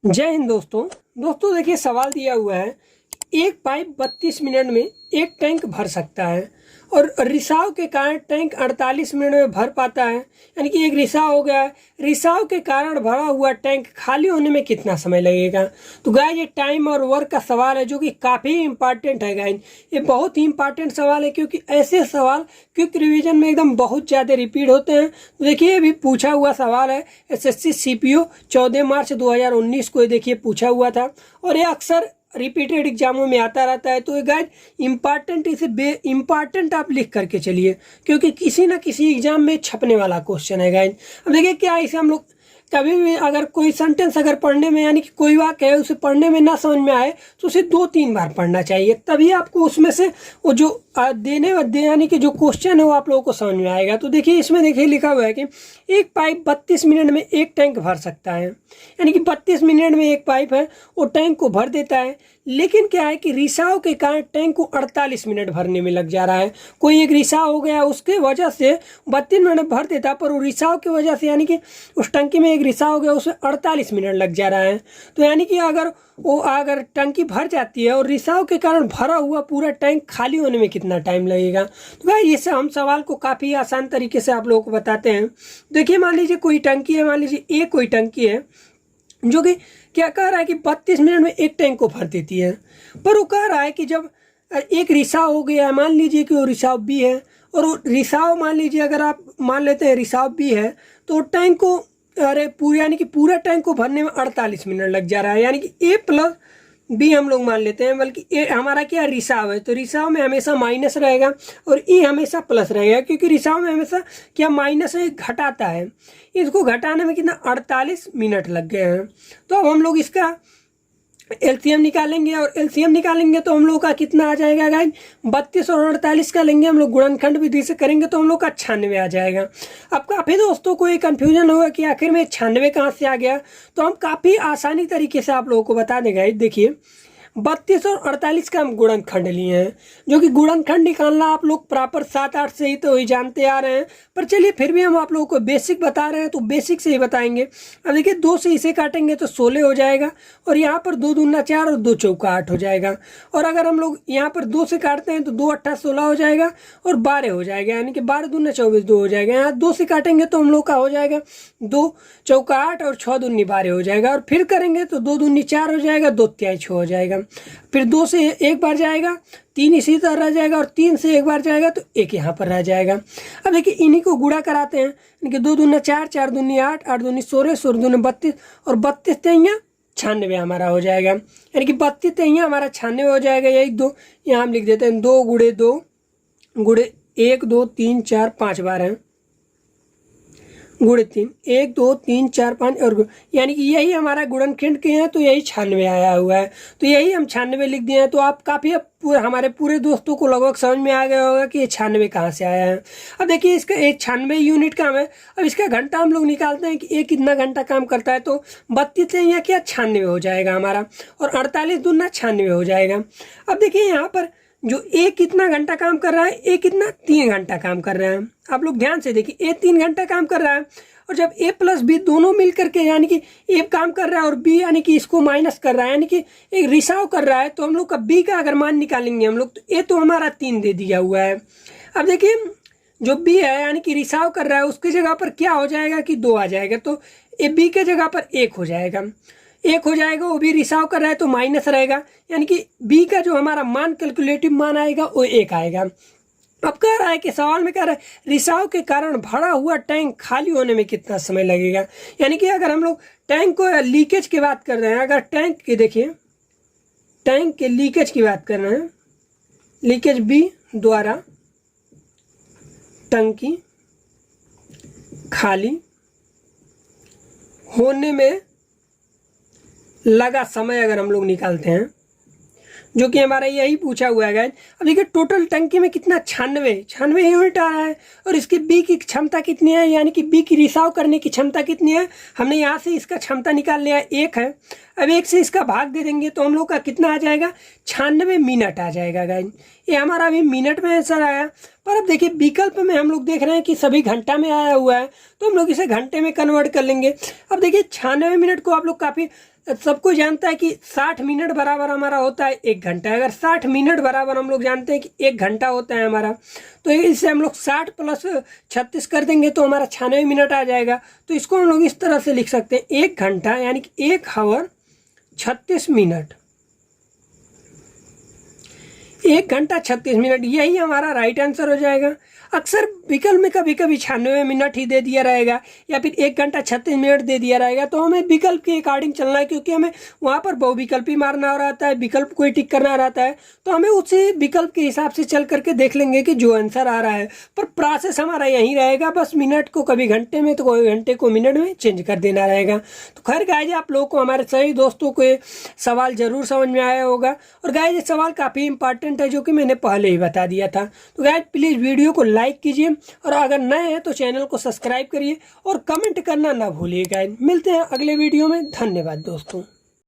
जय हिंद दोस्तों देखिए सवाल दिया हुआ है। एक पाइप 32 मिनट में एक टैंक भर सकता है और रिसाव के कारण टैंक 48 मिनट में भर पाता है। यानी कि एक रिसाव हो गया है। रिसाव के कारण भरा हुआ टैंक खाली होने में कितना समय लगेगा। तो गाइस ये टाइम और वर्क का सवाल है जो कि काफ़ी इंपॉर्टेंट है गाइस। ये बहुत ही इंपॉर्टेंट सवाल है क्योंकि ऐसे सवाल क्विक रिवीजन में एकदम बहुत ज़्यादा रिपीट होते हैं। तो देखिए अभी पूछा हुआ सवाल है एसएससी सीपीओ 14 मार्च 2019 को देखिए पूछा हुआ था और ये अक्सर रिपीटेड एग्जामों में आता रहता है। तो ये गाइड इम्पॉर्टेंट इसे इम्पॉर्टेंट आप लिख करके चलिए क्योंकि किसी ना किसी एग्जाम में छपने वाला क्वेश्चन है गाइड। अब देखिए क्या इसे हम लोग कभी भी अगर कोई सेंटेंस अगर पढ़ने में यानी कि कोई वाक्य है उसे पढ़ने में ना समझ में आए तो उसे 2-3 बार पढ़ना चाहिए, तभी आपको उसमें से वो जो यानी कि जो क्वेश्चन है वो आप लोगों को समझ में आएगा। तो देखिए इसमें देखिए लिखा हुआ है कि एक पाइप 32 मिनट में एक टैंक भर सकता है। यानी कि 32 मिनट में एक पाइप है वो टैंक को भर देता है, लेकिन क्या है कि रिसाव के कारण टैंक को 48 मिनट भरने में लग जा रहा है। कोई एक रिसाव हो गया उसके वजह से 32 मिनट भर देता पर वो रिसाव की वजह से यानी कि उस टंकी में एक रिसाव हो गया उसमें 48 मिनट लग जा रहा है। तो यानी कि अगर टंकी भर जाती है और रिसाव के कारण भरा हुआ पूरा टैंक खाली होने में कितना टाइम लगेगा। तो भाई इससे हम सवाल को काफ़ी आसान तरीके से आप लोगों को बताते हैं। देखिए मान लीजिए कोई टंकी है, मान लीजिए कोई टंकी है जो कि क्या कह रहा है कि 32 मिनट में एक टैंक को भर देती है, पर वो कह रहा है कि जब एक रिसाव हो गया है, मान लीजिए कि वो रिसाव बी है और वो रिसाव मान लीजिए अगर आप मान लेते हैं रिसाव बी है तो टैंक को पूरे यानी कि पूरा टैंक को भरने में 48 मिनट लग जा रहा है। यानी कि ए प्लस बी हम लोग मान लेते हैं, बल्कि ए हमारा क्या रिसाव है तो रिसाव में हमेशा माइनस रहेगा और ई हमेशा प्लस रहेगा क्योंकि रिसाव में हमेशा क्या माइनस है घटाता है। इसको घटाने में कितना 48 मिनट लग गए हैं। तो अब हम लोग इसका एलसीएम निकालेंगे और एलसीएम निकालेंगे तो हम लोग का कितना आ जाएगा गाइस 32 और 48 का लेंगे हम लोग गुणनखंड विधि से करेंगे तो हम लोग का 96 आ जाएगा। अब काफ़ी दोस्तों को ये कन्फ्यूजन होगा कि आखिर में 96 कहाँ से आ गया, तो हम काफ़ी आसानी तरीके से आप लोगों को बता देंगे। देखिए 32 और 48 का हम गुणनखंड लिए हैं, जो कि गुणनखंड निकालना आप लोग प्रॉपर 7-8 से ही तो ही जानते आ रहे हैं, पर चलिए फिर भी हम आप लोगों को बेसिक बता रहे हैं तो बेसिक से ही बताएंगे। अब देखिए 2 से इसे काटेंगे तो 16 हो जाएगा और यहाँ पर 2 दूना 4 और 2 चौका 8 हो जाएगा। और अगर हम लोग यहाँ पर 2 से काटते हैं तो 2 8 16 हो जाएगा और 12 हो जाएगा, यानी कि 12 दूना 24 2 हो जाएगा। यहाँ 2 से काटेंगे तो हम लोग का हो जाएगा 2 चौका 8 और 6 दूनी 12 हो जाएगा और फिर करेंगे तो 2 दूनी 4 हो जाएगा, 2 तिहाई 6 हो जाएगा। फिर 2 से एक बार जाएगा 3 इसी तरह रह जाएगा और 3 से एक बार जाएगा तो 1 यहाँ पर रह जाएगा। अब देखिए इन्हीं को गुणा कराते हैं, यानी कि 2 दूना 4 4 दूनी 8 8 दूनी 16 16 दूनी 32 और 32 तिहाइयाँ 96 हमारा हो जाएगा। यानी कि 32 तिहाइयाँ हमारा 96 हो जाएगा। यही 2 यहाँ हम लिख देते हैं 2 गुणे 2 गुणे 1 2 3 4 5 बार हैं गुणे 3 1 2 3 4 5 और यानी कि यही हमारा गुणनखंड के हैं तो यही 96 आया हुआ है। तो यही हम 96 लिख दिए हैं। तो आप काफ़ी हमारे पूरे दोस्तों को लगभग समझ में आ गया होगा कि ये 96 कहाँ से आया है। अब देखिए इसका एक 96 यूनिट काम है। अब इसका घंटा हम लोग निकालते हैं कि ये कितना घंटा काम करता है, तो 32 से यहाँ क्या 96 हो जाएगा हमारा और 48 दूना 96 हो जाएगा। अब देखिए यहाँ पर जो ए कितना घंटा काम कर रहा है, ए कितना 3 घंटा काम कर रहा है। आप लोग ध्यान से देखिए ए 3 घंटा काम कर रहा है और जब ए प्लस बी दोनों मिल करके यानी कि ए काम कर रहा है और बी यानी कि इसको माइनस कर रहा है यानी कि एक रिसाव कर रहा है, तो हम लोग का बी का अगर मान निकालेंगे हम लोग तो ए तो हमारा 3 दे दिया हुआ है। अब देखिए जो बी है यानी कि रिसाव कर रहा है उसकी जगह पर क्या हो जाएगा कि 2 आ जाएगा, तो ए बी के जगह पर 1 हो जाएगा। 1 हो जाएगा, वो भी रिसाव कर रहा है तो माइनस रहेगा, यानी कि बी का जो हमारा मान कैलकुलेटिव मान आएगा वो 1 आएगा। अब कह रहा है कि सवाल में कह रहा है रिसाव के कारण भरा हुआ टैंक खाली होने में कितना समय लगेगा। यानी कि अगर हम लोग टैंक को लीकेज की बात कर रहे हैं, अगर टैंक की देखिए टैंक के लीकेज की बात कर रहे हैं, लीकेज बी द्वारा टंकी खाली होने में लगा समय अगर हम लोग निकालते हैं, जो कि हमारा यही पूछा हुआ है गाइस। अब देखिए टोटल टंकी में कितना 96 यूनिट आ रहा है और इसकी बी की क्षमता कितनी है, यानी कि बी की रिसाव करने की क्षमता कितनी है। हमने यहाँ से इसका क्षमता निकाल लिया 1 है। अब 1 से इसका भाग दे देंगे तो हम लोग का कितना आ जाएगा 96 मिनट आ जाएगा गाइस। ये हमारा अभी मिनट में आंसर आया, पर अब देखिए विकल्प में हम लोग देख रहे हैं कि सभी घंटा में आया हुआ है तो हम लोग इसे घंटे में कन्वर्ट कर लेंगे। अब देखिए 96 मिनट को आप लोग काफ़ी सबको जानता है कि 60 मिनट बराबर हमारा होता है 1 घंटा। अगर 60 मिनट बराबर हम लोग जानते हैं कि 1 घंटा होता है हमारा, तो इससे हम लोग 60 प्लस 36 कर देंगे तो हमारा 96 मिनट आ जाएगा। तो इसको हम लोग इस तरह से लिख सकते हैं, 1 घंटा यानी कि 1 आवर 36 मिनट। 1 घंटा 36 मिनट, यही हमारा राइट आंसर हो जाएगा। अक्सर विकल्प में कभी कभी 96 मिनट ही दे दिया रहेगा या फिर 1 घंटा 36 मिनट दे दिया रहेगा, तो हमें विकल्प के अकॉर्डिंग चलना है, क्योंकि हमें वहाँ पर बहुविकल्प ही मारना रहता है, विकल्प कोई टिक करना रहता है। तो हमें उसी विकल्प के हिसाब से चल करके देख लेंगे कि जो आंसर आ रहा है, पर प्रोसेस हमारा यही रहेगा, बस मिनट को कभी घंटे में तो कोई घंटे को मिनट में चेंज कर देना रहेगा। तो खैर गाइज, आप लोगों को, हमारे सभी दोस्तों को ये सवाल जरूर समझ में आया होगा। और गाइज, ये सवाल काफ़ी इंपॉर्टेंट है, जो कि मैंने पहले ही बता दिया था। तो गाइज प्लीज़ वीडियो को लाइक कीजिए, और अगर नए हैं तो चैनल को सब्सक्राइब करिए और कमेंट करना ना भूलिए। गाइज मिलते हैं अगले वीडियो में। धन्यवाद दोस्तों।